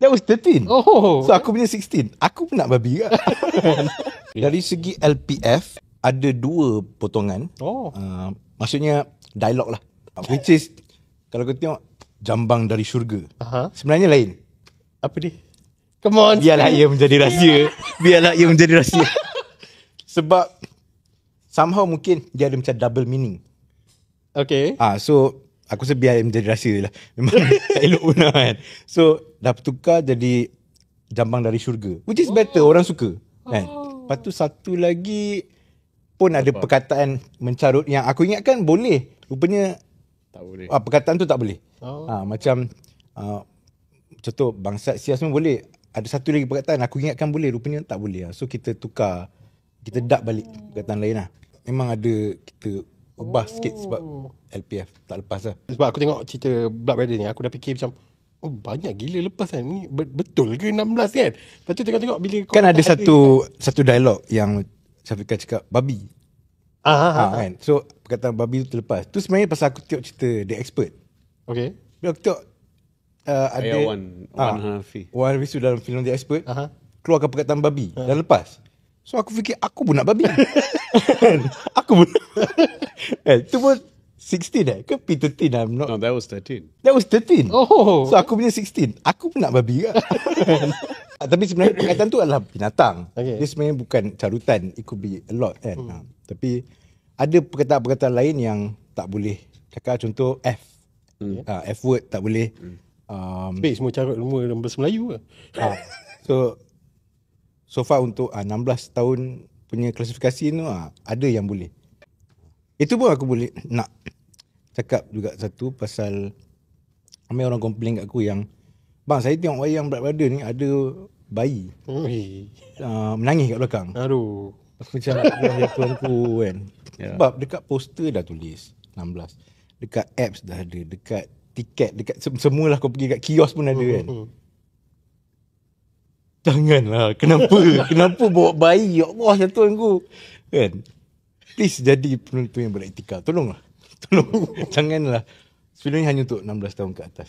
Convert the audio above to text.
That was 13. Oh. So aku punya 16. Aku pun nak babi kan. Dari segi LPF, ada 2 potongan. Oh. Maksudnya dialog lah. Which is, kalau kau tengok Jambang dari Syurga, sebenarnya lain. Apa dia? Come on. Biarlah ia menjadi rahsia. Biarlah ia menjadi rahsia. Sebab somehow mungkin dia ada macam double meaning. Okay. So aku rasa biar menjadi rahsia lah. Memang tak elok pun lah kan. So dah bertukar jadi Jambang dari Syurga, which is better. Orang suka kan. Lepas tu satu lagi pun ada perkataan mencarut yang aku ingatkan boleh. Rupanya Tak boleh. perkataan tu tak boleh. Macam contoh bangsat sia semua boleh. Ada satu lagi perkataan aku ingatkan boleh, rupanya tak boleh. So kita tukar, kita dub balik perkataan lain lah. Memang ada kita ubah sikit sebab LPF tak lepas lah. Sebab aku tengok cerita Blood Brother ni, aku dah fikir macam, oh banyak gila lepas kan. Ni betul ke 16 kan? Lepas tu tengok-tengok bila Kan ada satu dialog yang Syafiqah cakap babi. Kan. So perkataan babi tu terlepas. Tu sebenarnya pasal aku tengok cerita The Expert. Okay. Bila aku tengok ada Ayat Wan Hanafi. Wan Hanafi dalam filem The Expert, keluarkan perkataan babi dan lepas. So aku fikir aku pun nak babi. Aku pun. Itu pun 16 ke P13 I'm not. No, that was 13. That was 13. Oh. So aku punya 16. Aku pun nak babi kan. Tapi sebenarnya perkataan tu adalah binatang. Okay. Dia sebenarnya bukan carutan. It could be a lot kan. Tapi ada perkataan-perkataan lain yang tak boleh cakap. Contoh F. F word tak boleh. Baik, semua carut semua dalam bahasa Melayu ke? So far untuk 16 tahun punya klasifikasi tu ada yang boleh. Itu pun aku boleh nak cakap juga satu pasal ramai orang komplain kat aku yang bang, saya tengok wayang Blood Brother ni ada bayi menangis kat belakang. Aduh. Aku macam ya tuanku kan. Sebab dekat poster dah tulis 16. Dekat apps dah ada, dekat tiket, dekat semualah kau pergi kat kios pun ada kan. Janganlah. Kenapa bawa bayi? Ya Allah, ya tuanku. Kan? Please jadi penonton yang beretika. Tolonglah. Janganlah. Filem ni hanya untuk 16 tahun ke atas.